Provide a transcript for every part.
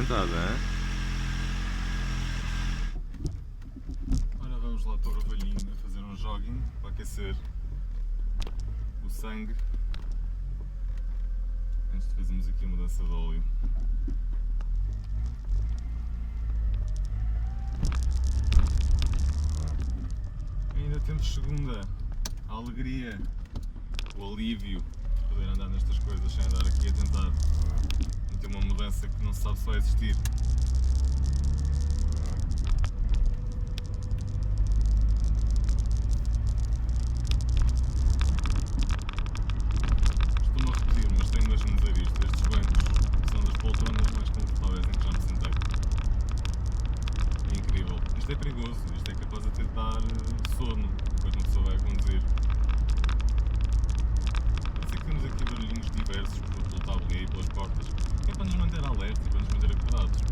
movimentada, hein? Ora, vamos lá pôr o velhinho a fazer um jogging para aquecer o sangue antes de fazermos aqui a mudança de óleo. Ainda temos segunda, a alegria, o alívio de poder andar nestas coisas sem andar aqui a tentar meter uma mudança que não se sabe se vai existir. Estou-me a repetir, mas tenho mesmo de dizer isto. Estes bancos são das poltronas mais confortáveis em que já me sentei. É incrível. Isto é perigoso, isto é capaz de até dar sono enquanto uma pessoa vai a conduzir. Eu sei que temos aqui barulhinhos diversos pelo tabuleiro e pelas portas, que é para nos manter alerta e para nos manter acordados.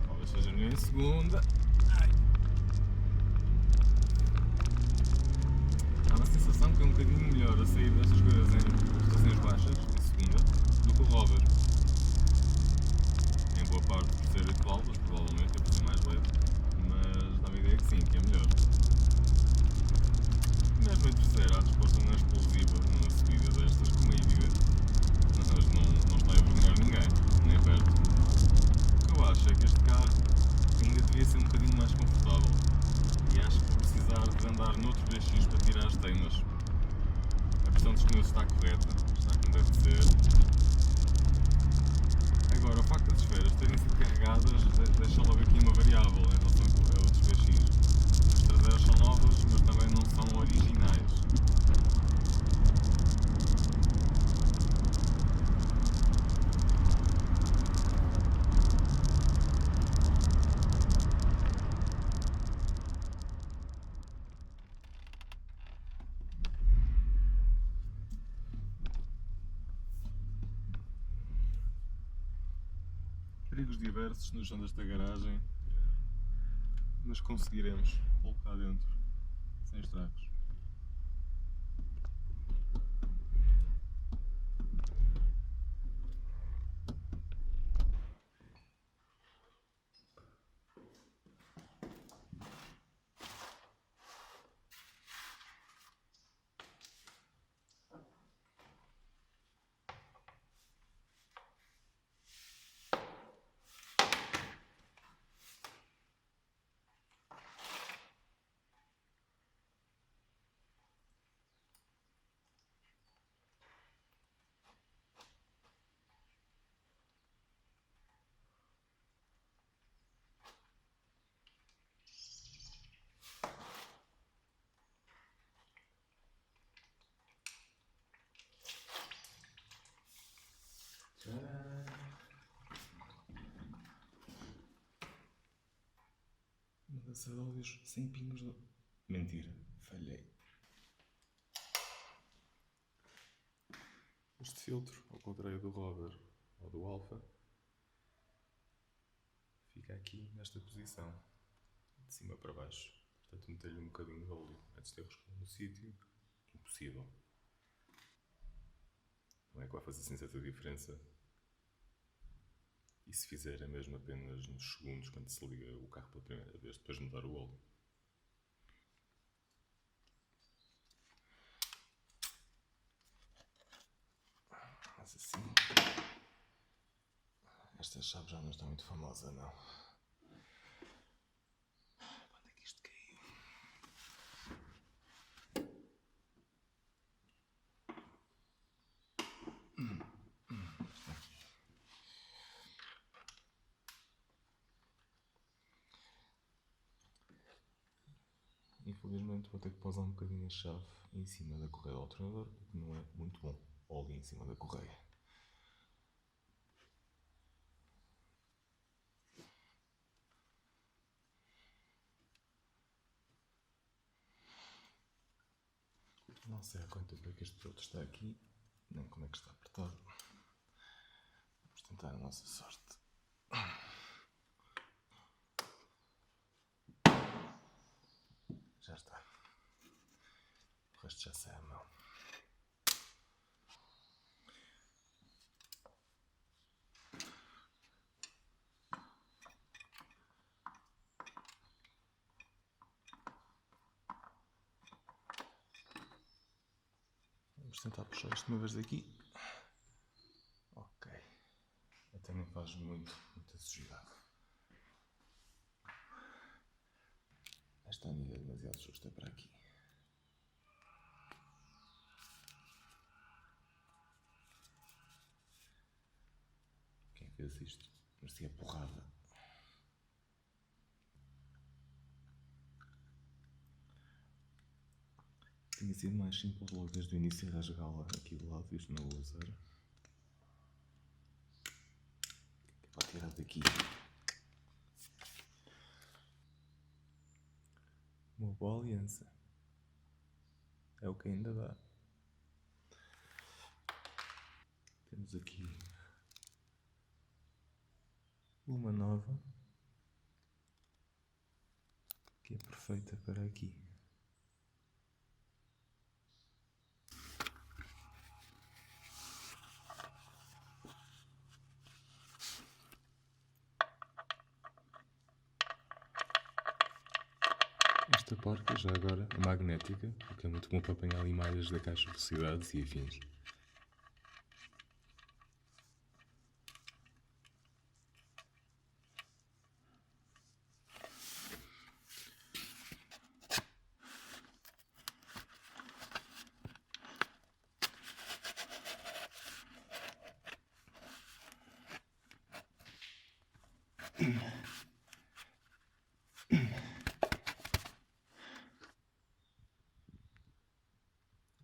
Talvez seja em segunda. Ai. Há uma sensação que é um bocadinho melhor a sair destas coisas em rotações baixas, em segunda, do que o rover. Em boa parte por ser 8 válvulas, provavelmente, é por ser mais leve, mas dá-me a ideia que sim, que é melhor. Mesmo em terceira, a resposta não é explosiva numa subida destas, como é evidente, mas não está a envergonhar ninguém, nem perto. O que eu acho é que este carro ainda devia ser um bocadinho mais confortável. E acho que vou precisar de andar noutro BX para tirar as teimas. A pressão dos pneus está correta, está como deve ser. Agora, o facto das esferas terem sido carregadas deixa logo aqui uma variável em relação a outros BX. As traseiras são novas, mas também não são originais. Perigos diversos no chão desta garagem, mas conseguiremos colocar dentro sem estragos. Mudança de óleos sem pingos de... Mentira, falhei. Este filtro, ao contrário do rover ou do alfa, fica aqui nesta posição, de cima para baixo. Portanto, meter-lhe um bocadinho de óleo antes de arroscar no sítio, impossível. Não é que vai fazer assim certa diferença. E se fizer é mesmo apenas nos segundos, quando se liga o carro pela primeira vez, depois de mudar o óleo. Mas assim... Esta chave já não está muito famosa, não. Quando é que isto caiu? Está aqui. Infelizmente vou ter que pausar um bocadinho a chave em cima da correia do alternador, o que não é muito bom. Óleo em cima da correia. Não sei há quanto tempo é que este filtro está aqui, nem como é que está apertado. Vamos tentar a nossa sorte. Já está. O resto já sai à mão. Vamos tentar puxar isto uma vez daqui. Ok. Até nem faz muita sujidade. Esta anilha é demasiado justa para aqui. Quem fez isto merecia porrada. Tinha sido mais simples logo desde o início rasgá-la aqui do lado, isto não vou usar. Vou tirar daqui. Uma boa aliança. É o que ainda dá. Temos aqui uma nova que é perfeita para aqui. Esta porca, já agora, é magnética, o que é muito bom para apanhar ali malhas da caixa de velocidades e afins.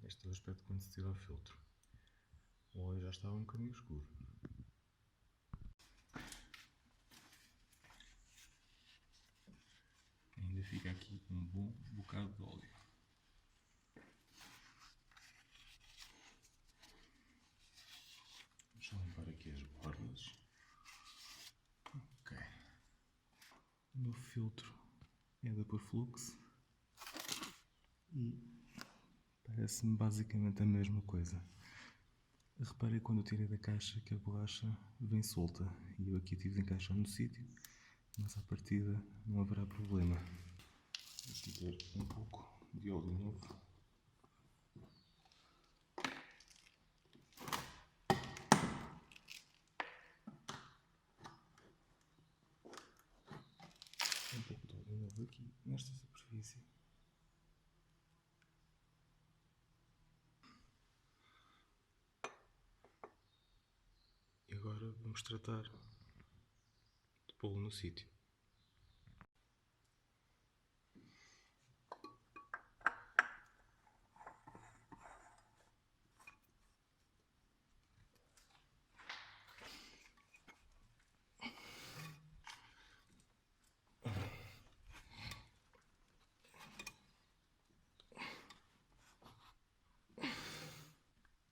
Este é o aspecto quando se tira o filtro. O óleo já estava um bocadinho escuro. Ainda fica aqui um bom bocado de óleo. Deixa eu limpar aqui as bordas. Ok. O meu filtro é da Perflux e parece-me basicamente a mesma coisa. Reparei quando eu tirei da caixa que a borracha vem solta e eu aqui tive de encaixar no sítio, mas à partida não haverá problema. Vou meter um pouco de óleo novo. Um pouco de óleo novo aqui nesta superfície. E agora vamos tratar de pô-lo no sítio.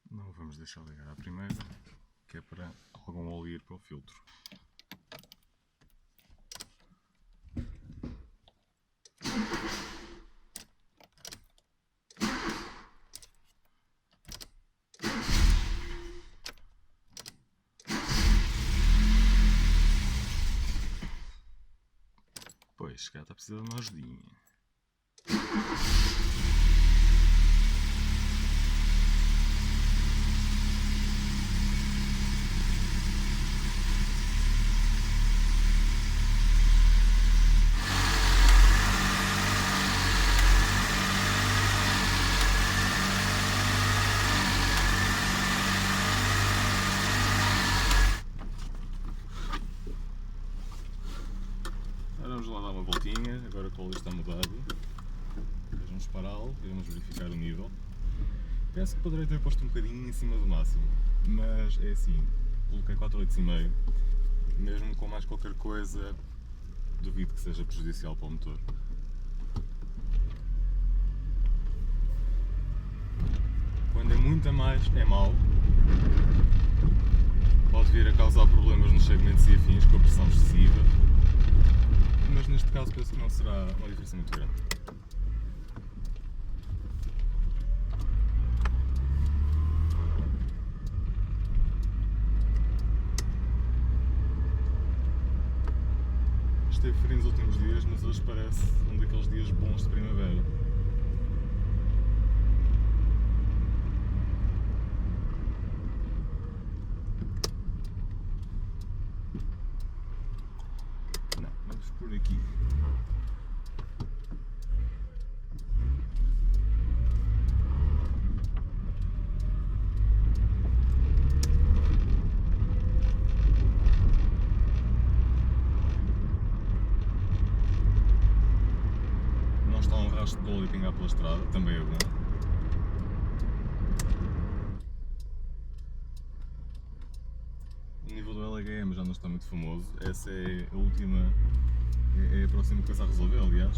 Não vamos deixar ligar à primeira, que é para algum óleo ir para o filtro. Pois, se calhar está precisando de uma ajudinha. Agora vamos lá dar uma voltinha, agora que o óleo está mudado. vamos pará-lo e vamos verificar o nível. Penso que poderei ter posto um bocadinho em cima do máximo, mas é assim, coloquei 4,8,5, mesmo com mais qualquer coisa, duvido que seja prejudicial para o motor. Quando é muito a mais, é mau. Pode vir a causar problemas nos segmentos e afins, com a pressão excessiva, mas neste caso penso que não será uma diferença muito grande. Esteve frio nos últimos dias, mas hoje parece um daqueles dias bons de primavera. Não, vamos por aqui. Está um rastro de óleo a pingar pela estrada, também é bom. O nível do LHM já não está muito famoso, essa é a última, é a próxima coisa a resolver, aliás,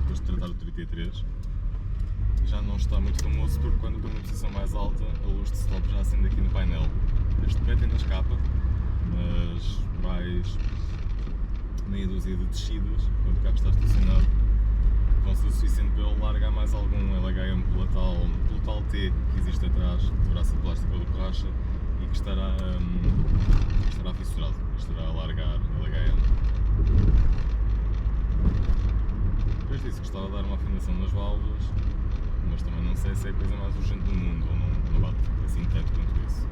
depois de tratar o 33. Já não está muito famoso porque quando estou numa posição mais alta, a luz de stop já acende aqui no painel. Este mete ainda escapa, mas mais meia dúzia de descidas, quando o carro está estacionado, vão ser o suficiente para ele largar mais algum LHM pelo tal T que existe atrás do braço de plástico ou de borracha e que estará fissurado, estará a largar LHM. Depois disse que estava a dar uma afinação nas válvulas, mas também não sei se é a coisa mais urgente do mundo ou não bate assim tanto quanto isso.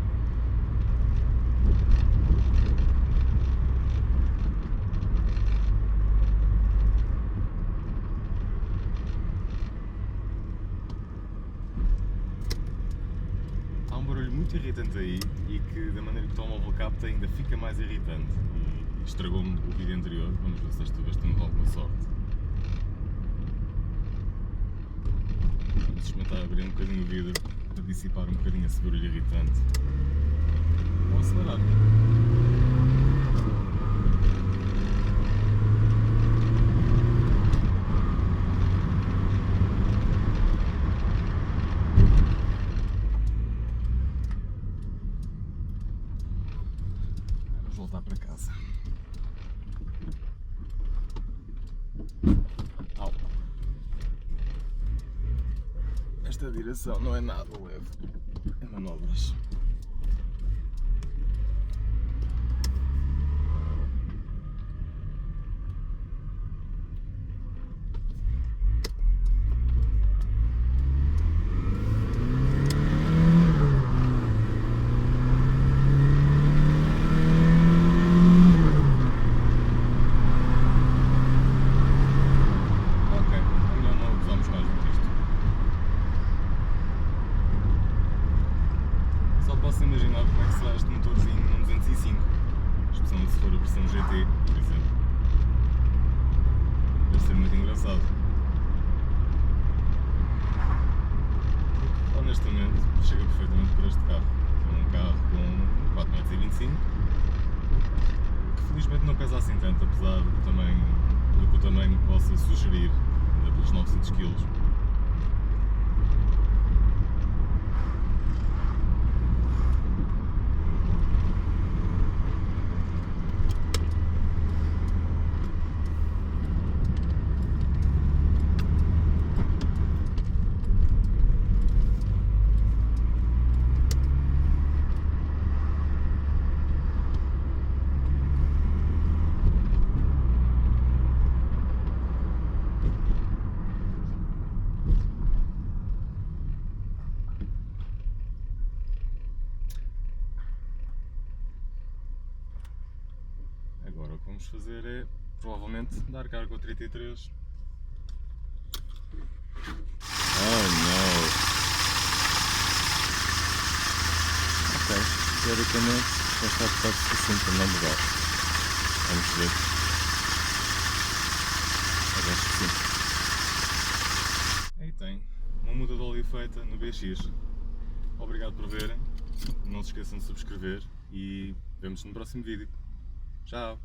Muito irritante aí e que da maneira que o telemóvel capta ainda fica mais irritante e estragou-me o vídeo anterior. Vamos ver se desta vez temos alguma sorte. Vamos experimentar abrir um bocadinho o vidro para dissipar um bocadinho esse barulho irritante. Vou acelerar. Voltar para casa. Au. Esta direção não é nada leve em manobras. Posso imaginar como é que será este motorzinho num 205, especialmente se for a versão GT, por exemplo. Deve ser muito engraçado. Honestamente, chega perfeitamente para este carro. É um carro com 4,25 m, que felizmente não pesa assim tanto, apesar do que o tamanho possa sugerir, ainda pelos 900 kg. Agora o que vamos fazer é, provavelmente, dar carga ao 33. Oh não! Ok, teoricamente já está de parte suficiente para não mudar. Vamos ver. Mas acho que sim. Aí tem. uma muda de óleo feita no BX. Obrigado por verem, não se esqueçam de subscrever e vemos-nos no próximo vídeo. Tchau!